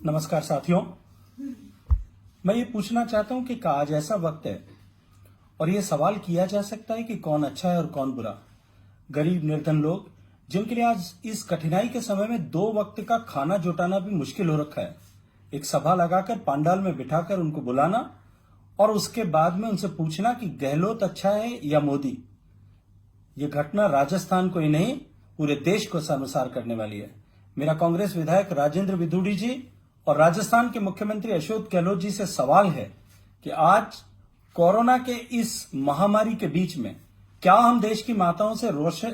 नमस्कार साथियों, मैं ये पूछना चाहता हूं कि आज ऐसा वक्त है और ये सवाल किया जा सकता है कि कौन अच्छा है और कौन बुरा। गरीब निर्धन लोग जिनके लिए आज इस कठिनाई के समय में 2 वक्त का खाना जुटाना भी मुश्किल हो रखा है, एक सभा लगाकर पांडाल में बिठाकर उनको बुलाना और उसके बाद में उनसे पूछना कि गहलोत अच्छा है या मोदी। ये घटना राजस्थान को ही नहीं पूरे देश को शर्मसार करने वाली है। मेरा कांग्रेस विधायक राजेंद्र विदुड़ी जी और राजस्थान के मुख्यमंत्री अशोक गहलोत जी से सवाल है कि आज कोरोना के इस महामारी के बीच में क्या हम देश की माताओं से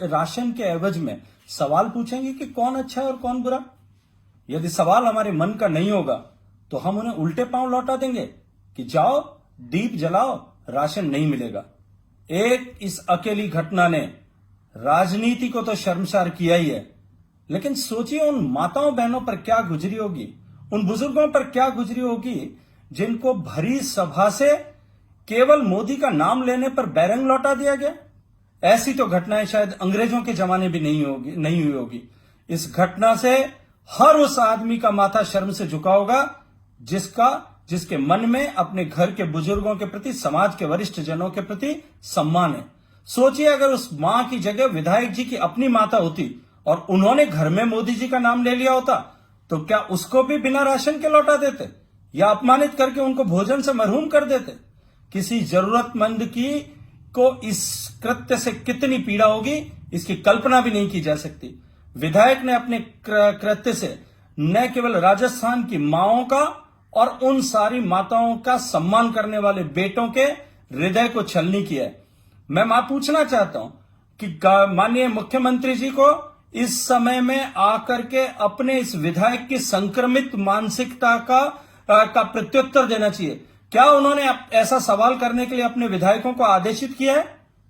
राशन के एवज में सवाल पूछेंगे कि कौन अच्छा है और कौन बुरा। यदि सवाल हमारे मन का नहीं होगा तो हम उन्हें उल्टे पांव लौटा देंगे कि जाओ दीप जलाओ, राशन नहीं मिलेगा। एक इस अकेली घटना ने राजनीति को तो शर्मसार किया ही है, लेकिन सोचिए उन माताओं बहनों पर क्या गुजरी होगी, उन बुजुर्गों पर क्या गुजरी होगी जिनको भरी सभा से केवल मोदी का नाम लेने पर बैरंग लौटा दिया गया। ऐसी तो घटनाएं शायद अंग्रेजों के जमाने भी नहीं हुई होगी। इस घटना से हर उस आदमी का माथा शर्म से झुका होगा जिसके मन में अपने घर के बुजुर्गों के प्रति, समाज के वरिष्ठ जनों के प्रति सम्मान है। सोचिए अगर उस मां की जगह विधायक जी की अपनी माता होती और उन्होंने घर में मोदी जी का नाम ले लिया होता तो क्या उसको भी बिना राशन के लौटा देते या अपमानित करके उनको भोजन से महरूम कर देते। किसी जरूरतमंद को इस कृत्य से कितनी पीड़ा होगी इसकी कल्पना भी नहीं की जा सकती। विधायक ने अपने कृत्य से न केवल राजस्थान की माओं का और उन सारी माताओं का सम्मान करने वाले बेटों के हृदय को छलनी किया है। मैं पूछना चाहता हूं कि माननीय मुख्यमंत्री जी को इस समय में आकर के अपने इस विधायक की संक्रमित मानसिकता का प्रत्युत्तर देना चाहिए। क्या उन्होंने ऐसा सवाल करने के लिए अपने विधायकों को आदेशित किया है?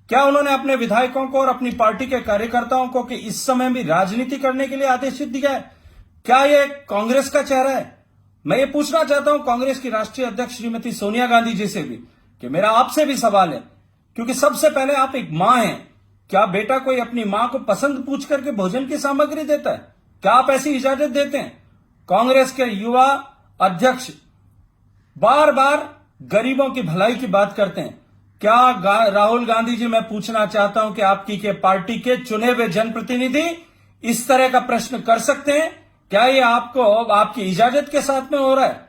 क्या उन्होंने अपने विधायकों को और अपनी पार्टी के कार्यकर्ताओं को कि इस समय भी राजनीति करने के लिए आदेशित दिया है? क्या यह कांग्रेस का चेहरा है? मैं ये पूछना चाहता हूं कांग्रेस की राष्ट्रीय अध्यक्ष श्रीमती सोनिया गांधी जी से भी कि मेरा आपसे भी सवाल है, क्योंकि सबसे पहले आप एक मां हैं। क्या बेटा कोई अपनी मां को पसंद पूछ करके भोजन की सामग्री देता है? क्या आप ऐसी इजाजत देते हैं? कांग्रेस के युवा अध्यक्ष बार बार गरीबों की भलाई की बात करते हैं। क्या राहुल गांधी जी, मैं पूछना चाहता हूं कि आपकी के पार्टी के चुने हुए जनप्रतिनिधि इस तरह का प्रश्न कर सकते हैं? क्या ये आपकी इजाजत के साथ में हो रहा है?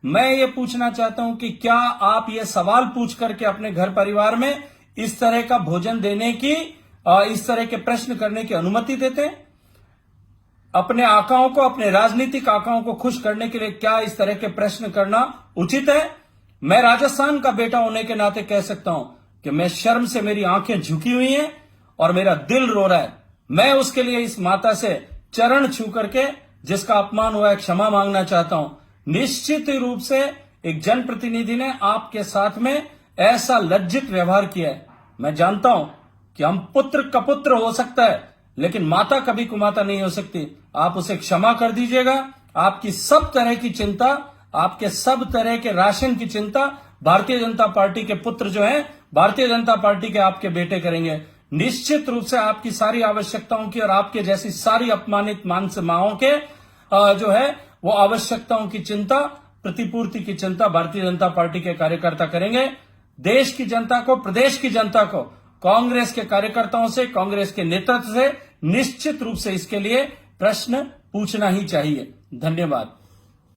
मैं ये पूछना चाहता हूं कि क्या आप ये सवाल पूछ करके अपने घर परिवार में इस तरह का भोजन देने की, इस तरह के प्रश्न करने की अनुमति देते हैं? अपने आकाओं को, अपने राजनीतिक आकाओं को खुश करने के लिए क्या इस तरह के प्रश्न करना उचित है? मैं राजस्थान का बेटा होने के नाते कह सकता हूं कि मैं शर्म से मेरी आंखें झुकी हुई हैं और मेरा दिल रो रहा है। मैं उसके लिए इस माता से चरण छू करके जिसका अपमान हुआ है क्षमा मांगना चाहता हूं। निश्चित रूप से एक जनप्रतिनिधि ने आपके साथ में ऐसा लज्जित व्यवहार किया है। मैं जानता हूं कि हम पुत्र का पुत्र हो सकता है, लेकिन माता कभी कुमाता नहीं हो सकती। आप उसे क्षमा कर दीजिएगा। आपकी सब तरह की चिंता, आपके सब तरह के राशन की चिंता भारतीय जनता पार्टी के पुत्र जो हैं, भारतीय जनता पार्टी के आपके बेटे करेंगे। निश्चित रूप से आपकी सारी आवश्यकताओं की और आपके जैसी सारी अपमानित मानस माओं के जो है वो आवश्यकताओं की चिंता, प्रतिपूर्ति की चिंता भारतीय जनता पार्टी के कार्यकर्ता करेंगे। देश की जनता को, प्रदेश की जनता को कांग्रेस के कार्यकर्ताओं से, कांग्रेस के नेतृत्व से निश्चित रूप से इसके लिए प्रश्न पूछना ही चाहिए। धन्यवाद।